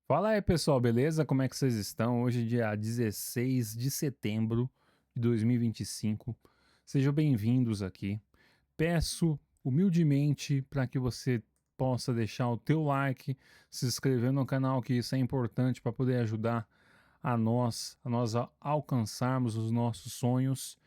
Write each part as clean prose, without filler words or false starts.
Fala aí, pessoal, beleza? Como é que vocês estão? Hoje, dia 16 de setembro de 2025. Sejam bem-vindos aqui. Peço humildemente para que você possa deixar o teu like, se inscrever no canal, que isso é importante para poder ajudar a nós alcançarmos os nossos sonhos,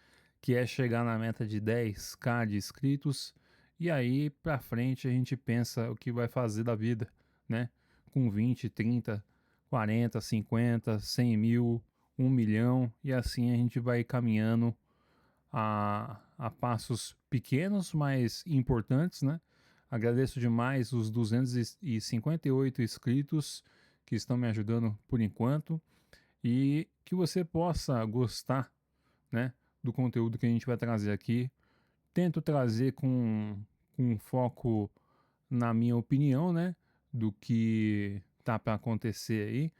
que é chegar na meta de 10k de inscritos. E aí, para frente, a gente pensa o que vai fazer da vida, né? Com 20, 30, 40, 50, 100 mil, 1 milhão, e assim a gente vai caminhando a passos pequenos, mas importantes, né? Agradeço demais os 258 inscritos que estão me ajudando por enquanto e que você possa gostar, né, do conteúdo que a gente vai trazer aqui. Tento trazer com foco na minha opinião, né, do que tá para acontecer aí.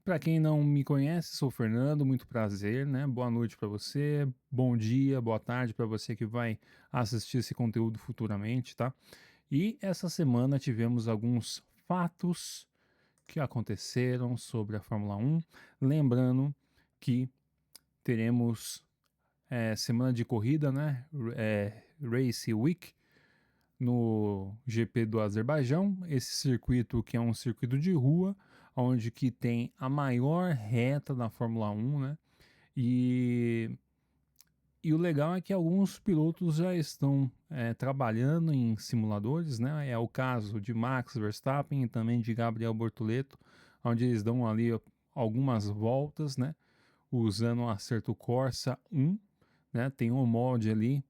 Para quem não me conhece, sou o Fernando, muito prazer, né? Boa noite para você, bom dia, boa tarde para você que vai assistir esse conteúdo futuramente, tá? E essa semana tivemos alguns fatos que aconteceram sobre a Fórmula 1. Lembrando que teremos semana de corrida, né? Race Week no GP do Azerbaijão, esse circuito que é um circuito de rua, onde que tem a maior reta da Fórmula 1, né? E, e o legal é que alguns pilotos já estão trabalhando em simuladores, né? É o caso de Max Verstappen e também de Gabriel Bortoleto, onde eles dão ali algumas voltas, né? Usando o Acerto Corsa 1, né? Tem um mod ali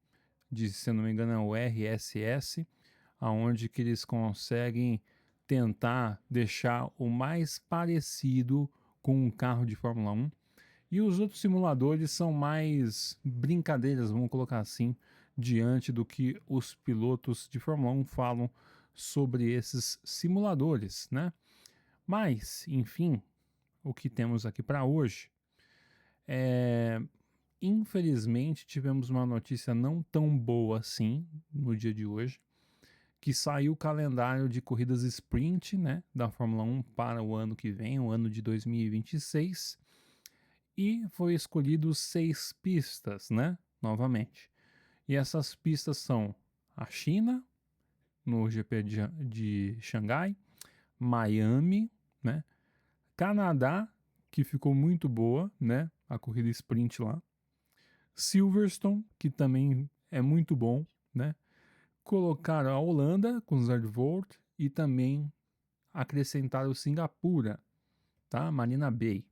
de, se eu não me engano, é o RSS, aonde que eles conseguem tentar deixar o mais parecido com um carro de Fórmula 1. E os outros simuladores são mais brincadeiras, vamos colocar assim, diante do que os pilotos de Fórmula 1 falam sobre esses simuladores, né? Mas, enfim, o que temos aqui para hoje é, infelizmente, tivemos uma notícia não tão boa assim no dia de hoje, que saiu o calendário de corridas sprint, né, da Fórmula 1 para o ano que vem, o ano de 2026, e foi escolhido 6 pistas, né, novamente. E essas pistas são a China, no GP de Xangai, Miami, né, Canadá, que ficou muito boa, né, a corrida sprint lá, Silverstone, que também é muito bom, né? Colocaram a Holanda com Zandvoort e também acrescentaram Singapura, tá? Marina Bay.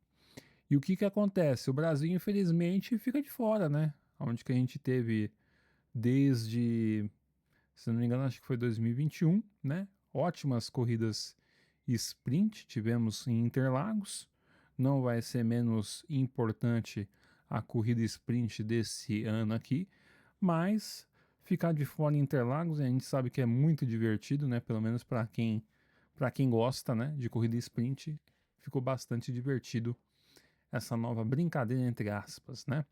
E o que que acontece? O Brasil, infelizmente, fica de fora, né? Onde que a gente teve desde, se não me engano, acho que foi 2021, né? Ótimas corridas sprint tivemos em Interlagos. Não vai ser menos importante a corrida sprint desse ano aqui, mas ficar de fora em Interlagos, a gente sabe que é muito divertido, né? Pelo menos para quem gosta, né, de corrida sprint, ficou bastante divertido essa nova brincadeira entre aspas, né?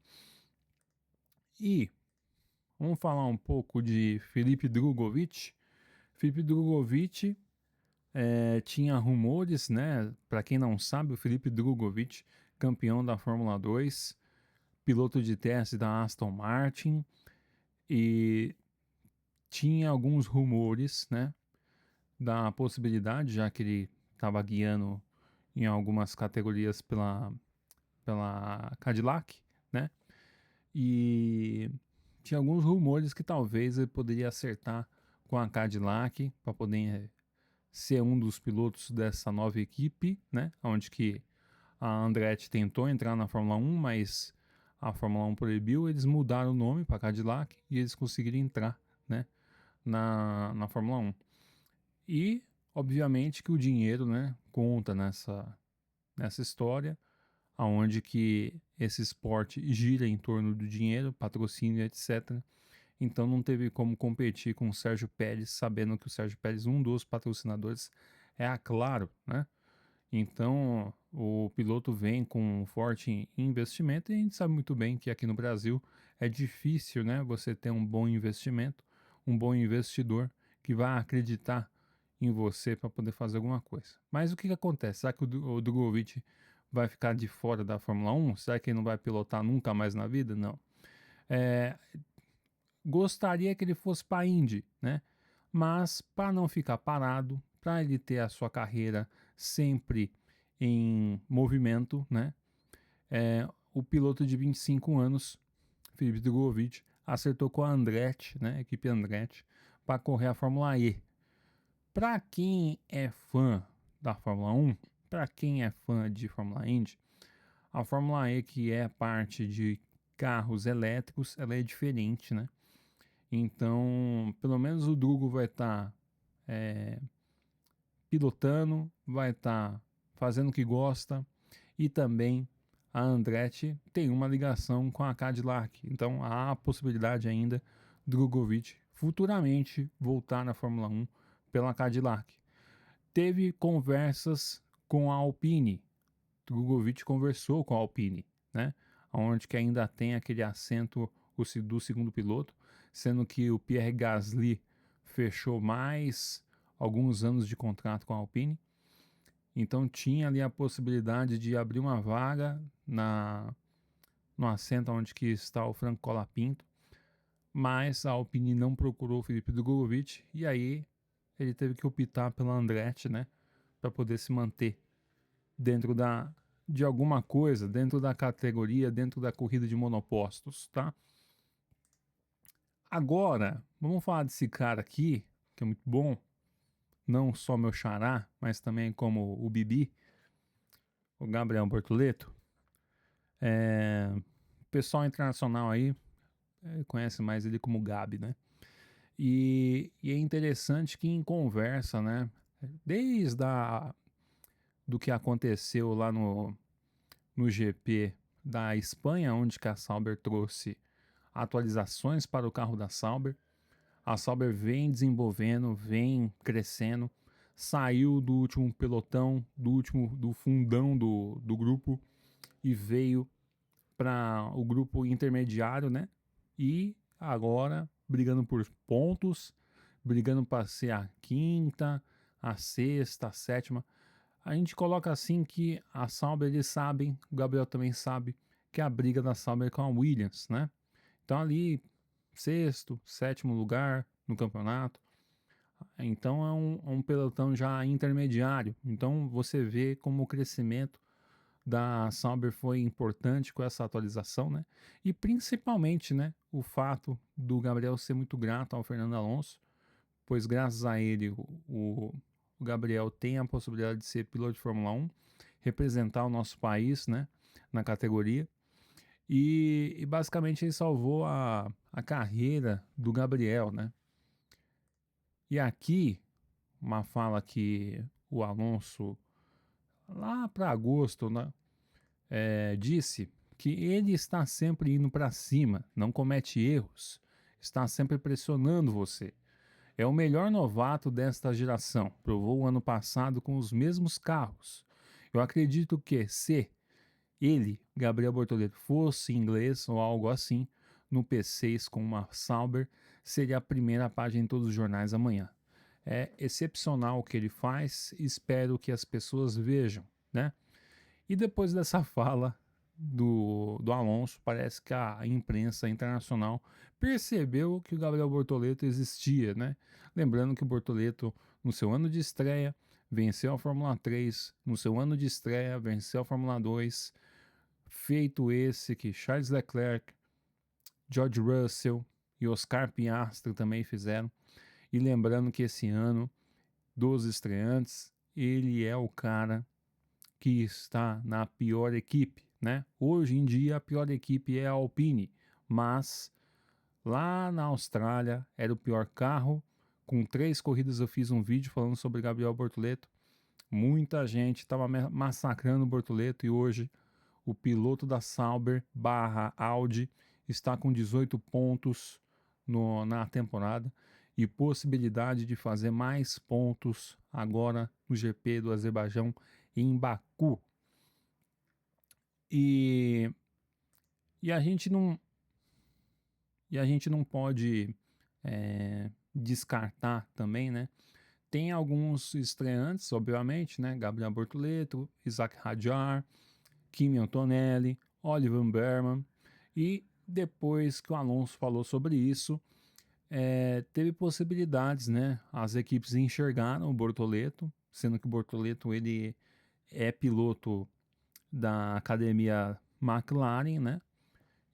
E vamos falar um pouco de Felipe Drugovich. Felipe Drugovich tinha rumores, né? Para quem não sabe, o Felipe Drugovich, campeão da Fórmula 2, piloto de teste da Aston Martin, e tinha alguns rumores, né, da possibilidade, já que ele estava guiando em algumas categorias pela Cadillac, né, e tinha alguns rumores que talvez ele poderia acertar com a Cadillac para poder ser um dos pilotos dessa nova equipe, né, onde que a Andretti tentou entrar na Fórmula 1, mas a Fórmula 1 proibiu, eles mudaram o nome para Cadillac e eles conseguiram entrar, né, na Fórmula 1. E, obviamente, que o dinheiro, né, conta nessa história, aonde que esse esporte gira em torno do dinheiro, patrocínio, etc. Então não teve como competir com o Sérgio Pérez, sabendo que o Sérgio Pérez, um dos patrocinadores, é a Claro, né? Então o piloto vem com um forte investimento e a gente sabe muito bem que aqui no Brasil é difícil, né, você ter um bom investimento, um bom investidor que vai acreditar em você para poder fazer alguma coisa. Mas o que que acontece? Será que o Drogovic vai ficar de fora da Fórmula 1? Será que ele não vai pilotar nunca mais na vida? Não. É, gostaria que ele fosse para a Indy, né? Mas para não ficar parado, para ele ter a sua carreira sempre em movimento, né? O piloto de 25 anos, Felipe Drogovic, acertou com a Andretti, né? A equipe Andretti, para correr a Fórmula E. Para quem é fã da Fórmula 1, para quem é fã de Fórmula Indy, a Fórmula E, que é parte de carros elétricos, ela é diferente, né? Então, pelo menos o Drugo vai estar pilotando, vai estar fazendo o que gosta, e também a Andretti tem uma ligação com a Cadillac. Então, há a possibilidade ainda do Drogovic futuramente voltar na Fórmula 1 pela Cadillac. Teve conversas com a Alpine. Drogovic conversou com a Alpine, né? Onde que ainda tem aquele assento do segundo piloto, sendo que o Pierre Gasly fechou mais alguns anos de contrato com a Alpine. Então tinha ali a possibilidade de abrir uma vaga no assento onde que está o Franco Colapinto, mas a Alpine não procurou o Felipe Drogovic e aí ele teve que optar pela Andretti, né, para poder se manter dentro de alguma coisa, dentro da categoria, dentro da corrida de monopostos, tá? Agora, vamos falar desse cara aqui, que é muito bom, não só meu xará, mas também como o Bibi, o Gabriel Bortoleto. O pessoal internacional aí conhece mais ele como Gabi, né? E é interessante que em conversa, né? Desde do que aconteceu lá no GP da Espanha, onde que a Sauber trouxe atualizações para o carro da Sauber. A Sauber vem desenvolvendo, vem crescendo, saiu do último pelotão, do fundão do grupo e veio para o grupo intermediário, né? E agora brigando por pontos, brigando para ser a quinta, a sexta, a sétima. A gente coloca assim que a Sauber, eles sabem, o Gabriel também sabe, que é a briga da Sauber com a Williams, né? Então ali, sexto, sétimo lugar no campeonato. Então é um pelotão já intermediário. Então você vê como o crescimento da Sauber foi importante com essa atualização, né? E principalmente, né, o fato do Gabriel ser muito grato ao Fernando Alonso, pois graças a ele o Gabriel tem a possibilidade de ser piloto de Fórmula 1, representar o nosso país, né, na categoria. E basicamente ele salvou a carreira do Gabriel, né? E aqui, uma fala que o Alonso, lá para agosto, né, disse que ele está sempre indo para cima, não comete erros, está sempre pressionando você. É o melhor novato desta geração, provou o ano passado com os mesmos carros. Eu acredito que se ele, Gabriel Bortoleto, fosse inglês ou algo assim, no P6 com uma Sauber, seria a primeira página em todos os jornais amanhã. É excepcional o que ele faz, espero que as pessoas vejam, né? E depois dessa fala do Alonso, parece que a imprensa internacional percebeu que o Gabriel Bortoleto existia, né? Lembrando que o Bortoleto, no seu ano de estreia, venceu a Fórmula 3, no seu ano de estreia, venceu a Fórmula 2, feito esse que Charles Leclerc, George Russell e Oscar Piastri também fizeram. E lembrando que esse ano, dos estreantes, ele é o cara que está na pior equipe, né? Hoje em dia a pior equipe é a Alpine, mas lá na Austrália era o pior carro. Com 3 corridas eu fiz um vídeo falando sobre Gabriel Bortoleto. Muita gente estava massacrando o Bortoleto e hoje o piloto da Sauber barra Audi está com 18 pontos na temporada e possibilidade de fazer mais pontos agora no GP do Azerbaijão em Baku. E, e a gente não pode descartar também, né? tem alguns estreantes, obviamente, né? Gabriel Bortoleto, Isaac Hadjar, Kimi Antonelli, Oliver Berman. E depois que o Alonso falou sobre isso, teve possibilidades, né? As equipes enxergaram o Bortoleto, sendo que o Bortoleto ele é piloto da academia McLaren, né?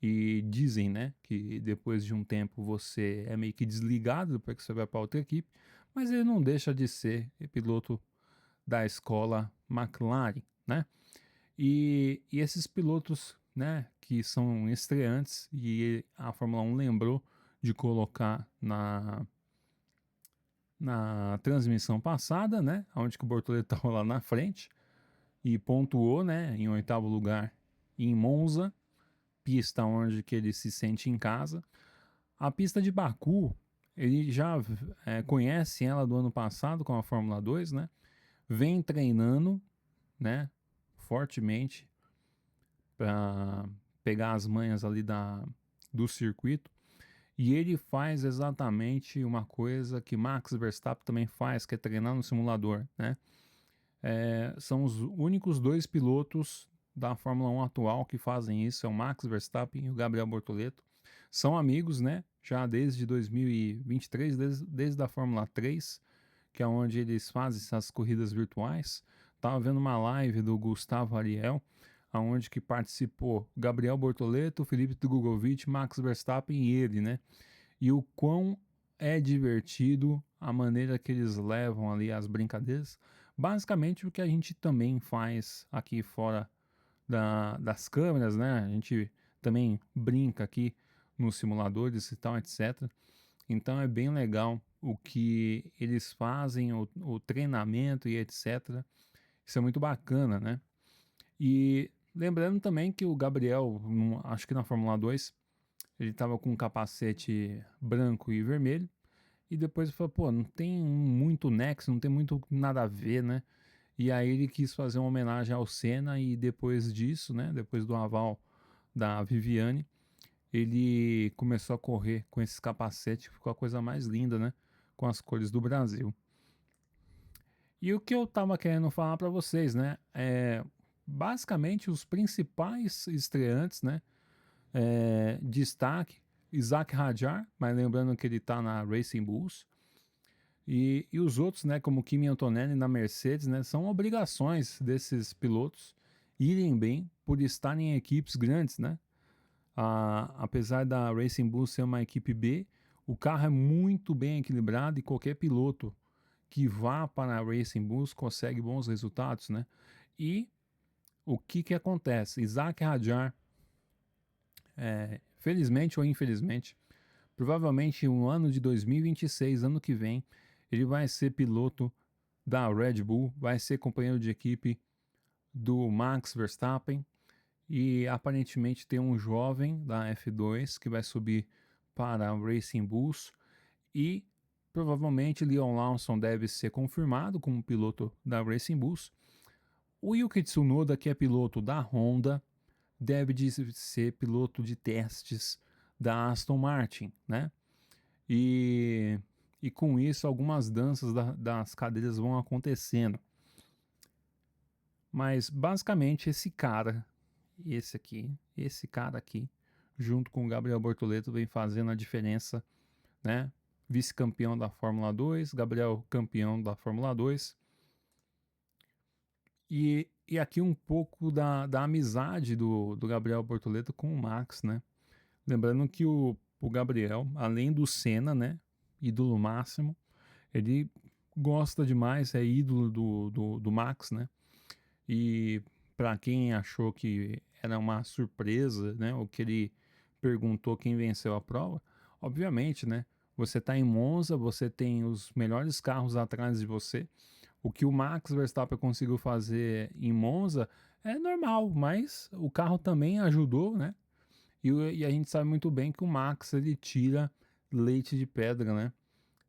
E dizem, né, que depois de um tempo você é meio que desligado para que você vai para outra equipe, mas ele não deixa de ser piloto da escola McLaren, né? E esses pilotos, né, que são estreantes e a Fórmula 1 lembrou de colocar na transmissão passada, né, onde que o Bortoleto estava lá na frente e pontuou, né, em oitavo lugar em Monza, pista onde que ele se sente em casa. A pista de Baku, ele já conhece ela do ano passado com a Fórmula 2, né? Vem treinando, né, fortemente para pegar as manhas ali do circuito. E ele faz exatamente uma coisa que Max Verstappen também faz, que é treinar no simulador, né? São os únicos dois pilotos da Fórmula 1 atual que fazem isso, é o Max Verstappen e o Gabriel Bortoleto. São amigos, né? Já desde 2023, desde a Fórmula 3, que é onde eles fazem essas corridas virtuais. Tava vendo uma live do Gustavo Ariel, aonde que participou Gabriel Bortoleto, Felipe Drugovich, Max Verstappen e ele, né? E o quão é divertido a maneira que eles levam ali as brincadeiras. Basicamente o que a gente também faz aqui fora das câmeras, né? A gente também brinca aqui nos simuladores e tal, etc. Então é bem legal o que eles fazem, o treinamento e etc. Isso é muito bacana, né? E lembrando também que o Gabriel, acho que na Fórmula 2, ele estava com um capacete branco e vermelho. E depois ele falou, pô, não tem muito nexo, não tem muito nada a ver, né? E aí ele quis fazer uma homenagem ao Senna e depois disso, né? Depois do aval da Viviane, ele começou a correr com esse capacete, que ficou a coisa mais linda, né? Com as cores do Brasil. E o que eu tava querendo falar para vocês, né? Basicamente os principais estreantes, né? Destaque, Isaac Hadjar, mas lembrando que ele tá na Racing Bulls. E os outros, né, como Kimi Antonelli na Mercedes, né, são obrigações desses pilotos irem bem por estarem em equipes grandes, né? Apesar da Racing Bull ser uma equipe B, o carro é muito bem equilibrado e qualquer piloto que vá para a Racing Bulls consegue bons resultados, né? E o que acontece? Isaac Hadjar, felizmente ou infelizmente, provavelmente no ano de 2026, ano que vem, ele vai ser piloto da Red Bull, vai ser companheiro de equipe do Max Verstappen e aparentemente tem um jovem da F2 que vai subir para a Racing Bulls e provavelmente Leon Lawson deve ser confirmado como piloto da Racing Bulls. O Yuki Tsunoda, que é piloto da Honda, deve ser piloto de testes da Aston Martin, né? E, e com isso algumas danças das cadeiras vão acontecendo. Mas basicamente esse cara aqui, junto com o Gabriel Bortoleto, vem fazendo a diferença, né? Vice-campeão da Fórmula 2, Gabriel campeão da Fórmula 2. E aqui um pouco da amizade do Gabriel Bortoleto com o Max, né? Lembrando que o Gabriel, além do Senna, né? Ídolo máximo, ele gosta demais, é ídolo do Max, né? E para quem achou que era uma surpresa, né? O que ele perguntou quem venceu a prova, obviamente, né? Você está em Monza, você tem os melhores carros atrás de você. O que o Max Verstappen conseguiu fazer em Monza é normal, mas o carro também ajudou, né? E a gente sabe muito bem que o Max ele tira leite de pedra, né?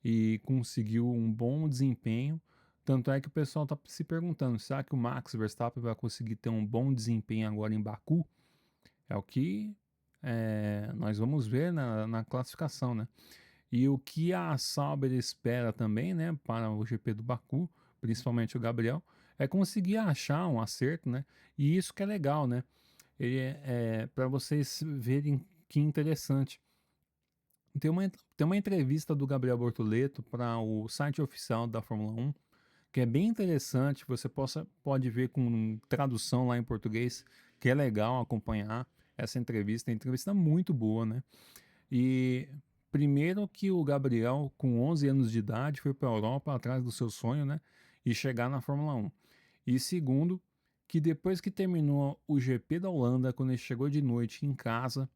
E conseguiu um bom desempenho. Tanto é que o pessoal está se perguntando: será que o Max Verstappen vai conseguir ter um bom desempenho agora em Baku? É o que nós vamos ver na classificação, né? E o que a Sauber espera também, né, para o GP do Baku, principalmente o Gabriel, é conseguir achar um acerto, né? E isso que é legal, né? Ele para vocês verem que interessante. Tem uma entrevista do Gabriel Bortoleto para o site oficial da Fórmula 1, que é bem interessante. Você pode ver com tradução lá em português, que é legal acompanhar essa entrevista. É uma entrevista muito boa, né? E primeiro que o Gabriel, com 11 anos de idade, foi para a Europa atrás do seu sonho, né? E chegar na Fórmula 1. E segundo, que depois que terminou o GP da Holanda, quando ele chegou de noite em casa,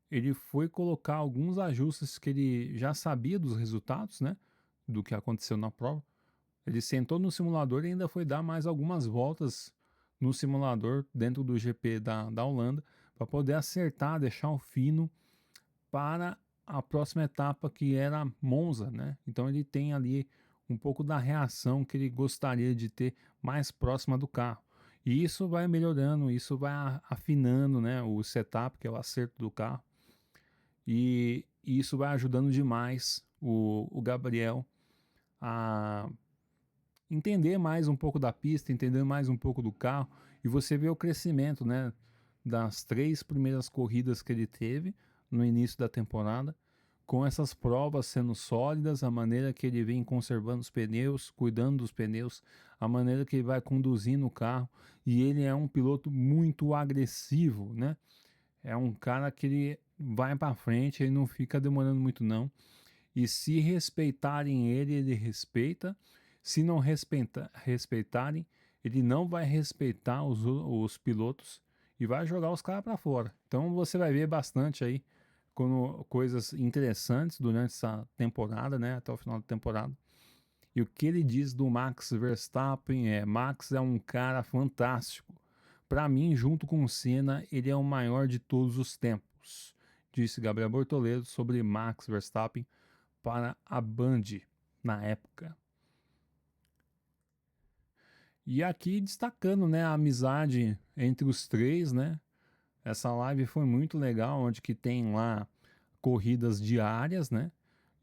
ele foi colocar alguns ajustes que ele já sabia dos resultados, né? Do que aconteceu na prova. Ele sentou no simulador e ainda foi dar mais algumas voltas no simulador dentro do GP da Holanda para poder acertar, deixar o fino para a próxima etapa, que era Monza, né? Então ele tem ali um pouco da reação que ele gostaria de ter mais próxima do carro. E isso vai melhorando, isso vai afinando, né, o setup, que é o acerto do carro. E isso vai ajudando demais o Gabriel a entender mais um pouco da pista, entender mais um pouco do carro. E você vê o crescimento, né, das 3 primeiras corridas que ele teve no início da temporada, com essas provas sendo sólidas, a maneira que ele vem conservando os pneus, cuidando dos pneus, a maneira que ele vai conduzindo o carro. E ele é um piloto muito agressivo, né? É um cara que ele vai para frente, ele não fica demorando muito não. E se respeitarem ele, ele respeita. Se não respeitarem, ele não vai respeitar os pilotos e vai jogar os caras para fora. Então você vai ver bastante aí coisas interessantes durante essa temporada, né, até o final da temporada. E o que ele diz do Max Verstappen Max é um cara fantástico. Para mim, junto com o Senna, ele é o maior de todos os tempos, disse Gabriel Bortoledo sobre Max Verstappen para a Band na época. E aqui destacando, né, a amizade entre os três, né? Essa live foi muito legal, onde que tem lá corridas diárias, né?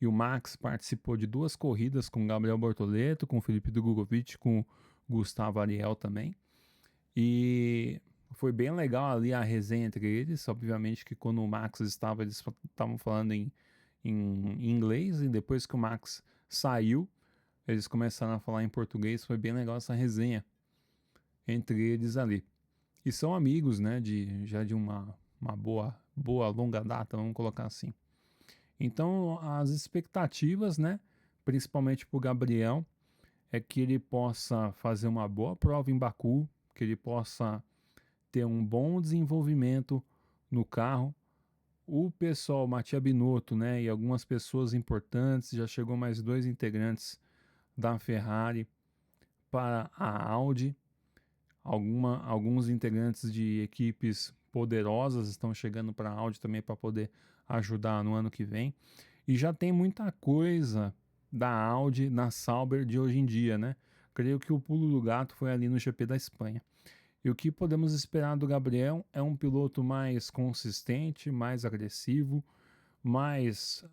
E o Max participou de 2 corridas com o Gabriel Bortoleto, com o Felipe Drogovic, com o Gustavo Ariel também. E foi bem legal ali a resenha entre eles. Obviamente que quando o Max estava, eles estavam falando em inglês, e depois que o Max saiu, eles começaram a falar em português. Foi bem legal essa resenha entre eles ali. E são amigos, né, já de uma boa longa data, vamos colocar assim. Então, as expectativas, né, principalmente para o Gabriel, é que ele possa fazer uma boa prova em Baku, que ele possa ter um bom desenvolvimento no carro. O pessoal, Mattia Binotto, né, e algumas pessoas importantes, já chegou mais 2 integrantes da Ferrari para a Audi. Alguns integrantes de equipes poderosas estão chegando para a Audi também para poder ajudar no ano que vem. E já tem muita coisa da Audi na Sauber de hoje em dia, né? Creio que o pulo do gato foi ali no GP da Espanha. E o que podemos esperar do Gabriel é um piloto mais consistente, mais agressivo, mais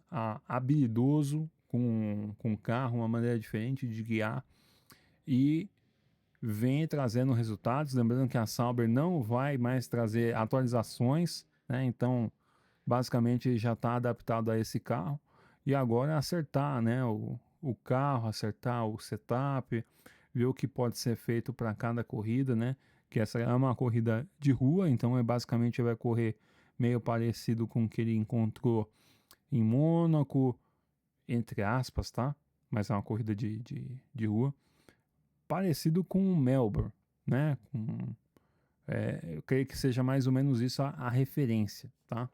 habilidoso com o carro, uma maneira diferente de guiar, e vem trazendo resultados. Lembrando que a Sauber não vai mais trazer atualizações, né? Então, basicamente, já está adaptado a esse carro. E agora é acertar, né, o carro, acertar o setup, ver o que pode ser feito para cada corrida, né? Que essa é uma corrida de rua, então basicamente vai correr meio parecido com o que ele encontrou em Mônaco, entre aspas, tá? Mas é uma corrida de rua. Parecido com o Melbourne, né? Eu creio que seja mais ou menos isso a referência, tá?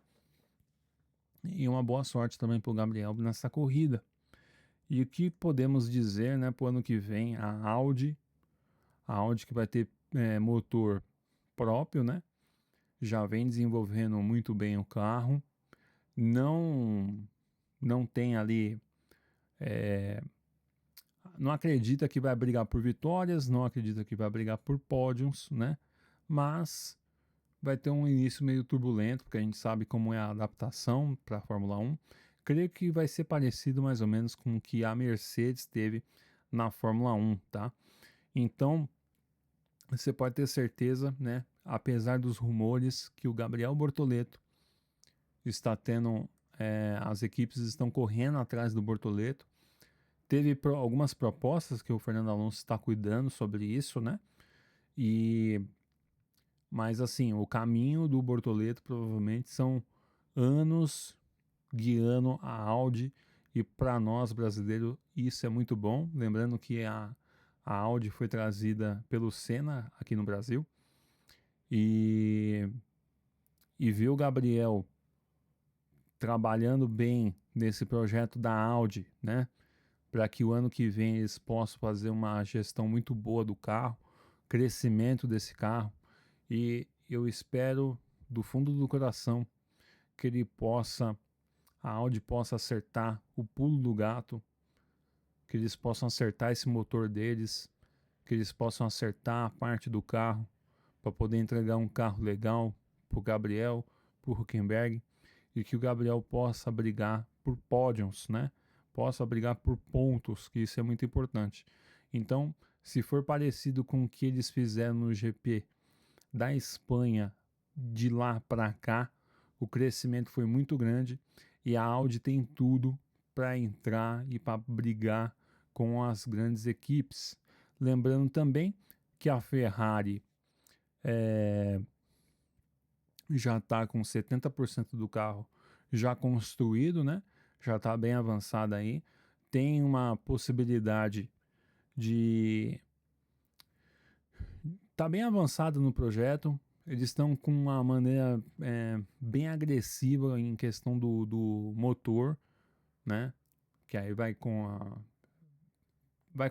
E uma boa sorte também para o Gabriel nessa corrida. E o que podemos dizer, né, para o ano que vem, a Audi que vai ter motor próprio, né? Já vem desenvolvendo muito bem o carro. Não, não tem ali, não acredita que vai brigar por vitórias, não acredita que vai brigar por pódios, né? Mas vai ter um início meio turbulento, porque a gente sabe como é a adaptação para a Fórmula 1. Creio que vai ser parecido mais ou menos com o que a Mercedes teve na Fórmula 1, tá? Então, você pode ter certeza, né? Apesar dos rumores que o Gabriel Bortoleto está tendo, as equipes estão correndo atrás do Bortoleto. Teve algumas propostas que o Fernando Alonso está cuidando sobre isso, né? E mas assim, o caminho do Bortoleto provavelmente são anos guiando a Audi, e para nós brasileiros isso é muito bom. Lembrando que a Audi foi trazida pelo Senna aqui no Brasil, e, e ver o Gabriel trabalhando bem nesse projeto da Audi, né? Para que o ano que vem eles possam fazer uma gestão muito boa do carro, crescimento desse carro, e eu espero do fundo do coração que a Audi possa acertar o pulo do gato, que eles possam acertar esse motor deles, que eles possam acertar a parte do carro para poder entregar um carro legal para o Gabriel, para o Hülkenberg, e que o Gabriel possa brigar por pódios, né? Possa brigar por pontos, que isso é muito importante. Então, se for parecido com o que eles fizeram no GP da Espanha de lá para cá, o crescimento foi muito grande e a Audi tem tudo para entrar e para brigar com as grandes equipes. Lembrando também que a Ferrari já está com 70% do carro já construído, né? Já está bem avançada aí. Tem uma possibilidade de tá bem avançado no projeto. Eles estão com uma maneira bem agressiva em questão do motor, né? Que aí vai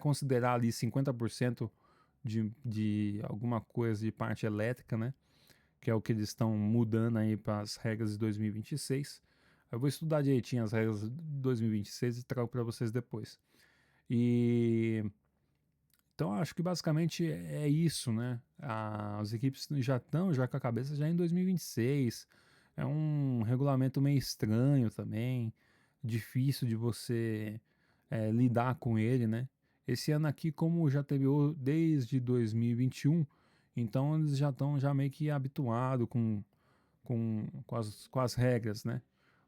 considerar ali 50% de alguma coisa de parte elétrica, né? Que é o que eles estão mudando aí para as regras de 2026. Eu vou estudar direitinho as regras de 2026 e trago para vocês depois. E então acho que basicamente é isso, né? As equipes já estão já com a cabeça já em 2026. É um regulamento meio estranho também, difícil de você lidar com ele, né? Esse ano aqui, como já teve desde 2021, então eles já estão já meio que habituados com as regras, né?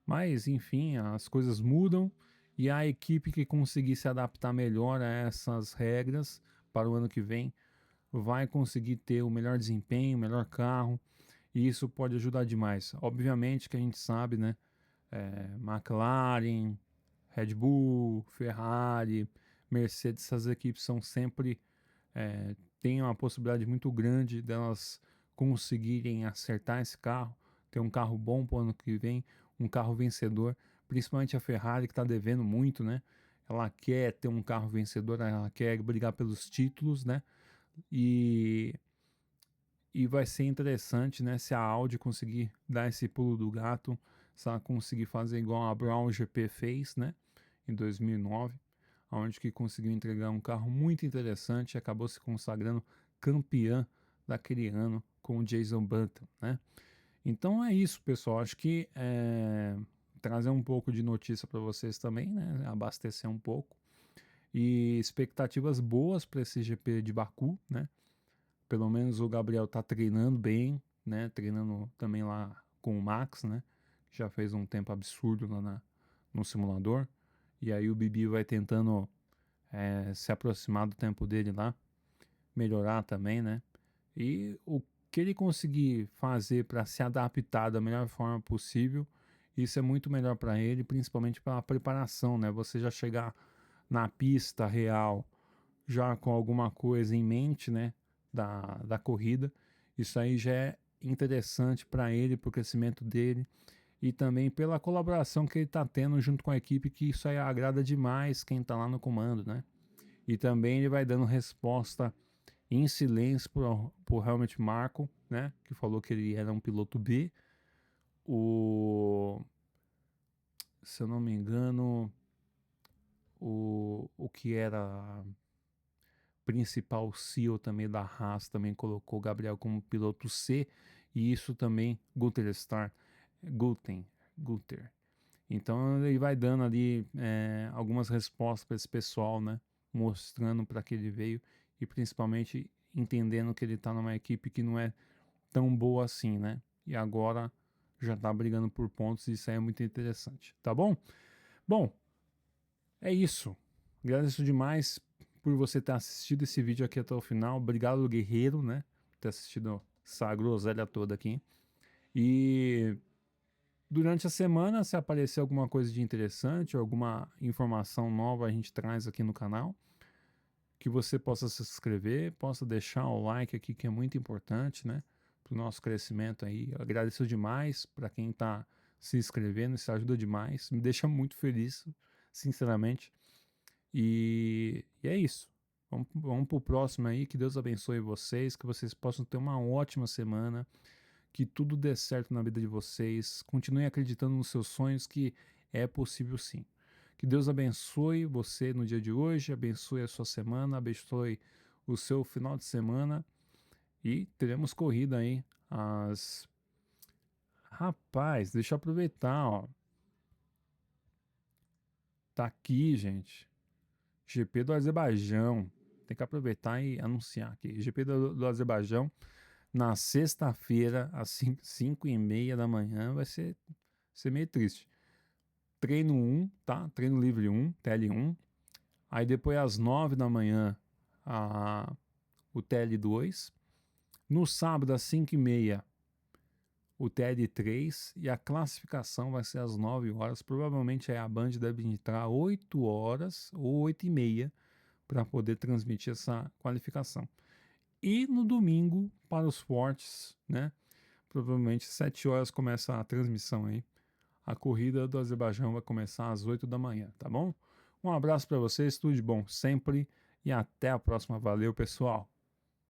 Mas, enfim, as coisas mudam e a equipe que conseguir se adaptar melhor a essas regras para o ano que vem vai conseguir ter o melhor desempenho, o melhor carro, e isso pode ajudar demais. Obviamente que a gente sabe, né? McLaren, Red Bull, Ferrari, Mercedes, essas equipes são sempre têm uma possibilidade muito grande delas conseguirem acertar esse carro, ter um carro bom para o ano que vem, um carro vencedor, principalmente a Ferrari que está devendo muito, né? Ela quer ter um carro vencedor, ela quer brigar pelos títulos, né? E, e vai ser interessante, né? Se a Audi conseguir dar esse pulo do gato, se ela conseguir fazer igual a Brown GP fez, né? Em 2009, onde que conseguiu entregar um carro muito interessante e acabou se consagrando campeã daquele ano com o Jason Button, né? Então é isso, pessoal. Acho que trazer um pouco de notícia para vocês também, né? Abastecer um pouco. E expectativas boas para esse GP de Baku, né? Pelo menos o Gabriel tá treinando bem, né? Treinando também lá com o Max, né? Já fez um tempo absurdo lá no simulador. E aí o Bibi vai tentando se aproximar do tempo dele lá, melhorar também, né? E o que ele conseguir fazer para se adaptar da melhor forma possível, isso é muito melhor para ele, principalmente para a preparação, né? Você já chegar na pista real já com alguma coisa em mente, né? Da corrida, isso aí já é interessante para ele, para o crescimento dele e também pela colaboração que ele está tendo junto com a equipe, que isso aí agrada demais quem está lá no comando, né? E também ele vai dando resposta em silêncio pro Helmut Marko, né? Que falou que ele era um piloto B. O, se eu não me engano, o que era principal CEO também da Haas também colocou o Gabriel como piloto C, e isso também Guter, Então ele vai dando ali algumas respostas para esse pessoal, né? Mostrando para que ele veio e principalmente entendendo que ele está numa equipe que não é tão boa assim, né? E agora já está brigando por pontos e isso aí é muito interessante, tá bom? Bom, é isso. Agradeço demais por você ter assistido esse vídeo aqui até o final. Obrigado, guerreiro, né? Por ter assistido essa groselha toda aqui. E durante a semana, se aparecer alguma coisa de interessante, alguma informação nova, a gente traz aqui no canal. Que você possa se inscrever, possa deixar o like aqui, que é muito importante, né? Para o nosso crescimento aí. Eu agradeço demais para quem está se inscrevendo, isso ajuda demais. Me deixa muito feliz, sinceramente. E é isso. Vamos para o próximo aí. Que Deus abençoe vocês, que vocês possam ter uma ótima semana, que tudo dê certo na vida de vocês. Continuem acreditando nos seus sonhos, que é possível sim. Que Deus abençoe você no dia de hoje, abençoe a sua semana, abençoe o seu final de semana e teremos corrida aí. As. Rapaz, deixa eu aproveitar, ó. Tá aqui, gente. GP do Azerbaijão. Tem que aproveitar e anunciar aqui. GP do Azerbaijão na sexta-feira, às 5h30 da manhã. Vai ser meio triste. Treino 1, tá? Treino livre 1, TL1. Aí depois às 9 da manhã, o TL2. No sábado, às 5h30, o TL3. E a classificação vai ser às 9 horas. Provavelmente a Band deve entrar 8 horas ou 8h30 para poder transmitir essa qualificação. E no domingo, para os fortes, né? Provavelmente 7 horas começa a transmissão aí. A corrida do Azerbaijão vai começar às 8 da manhã, tá bom? Um abraço para vocês, tudo de bom sempre e até a próxima. Valeu, pessoal!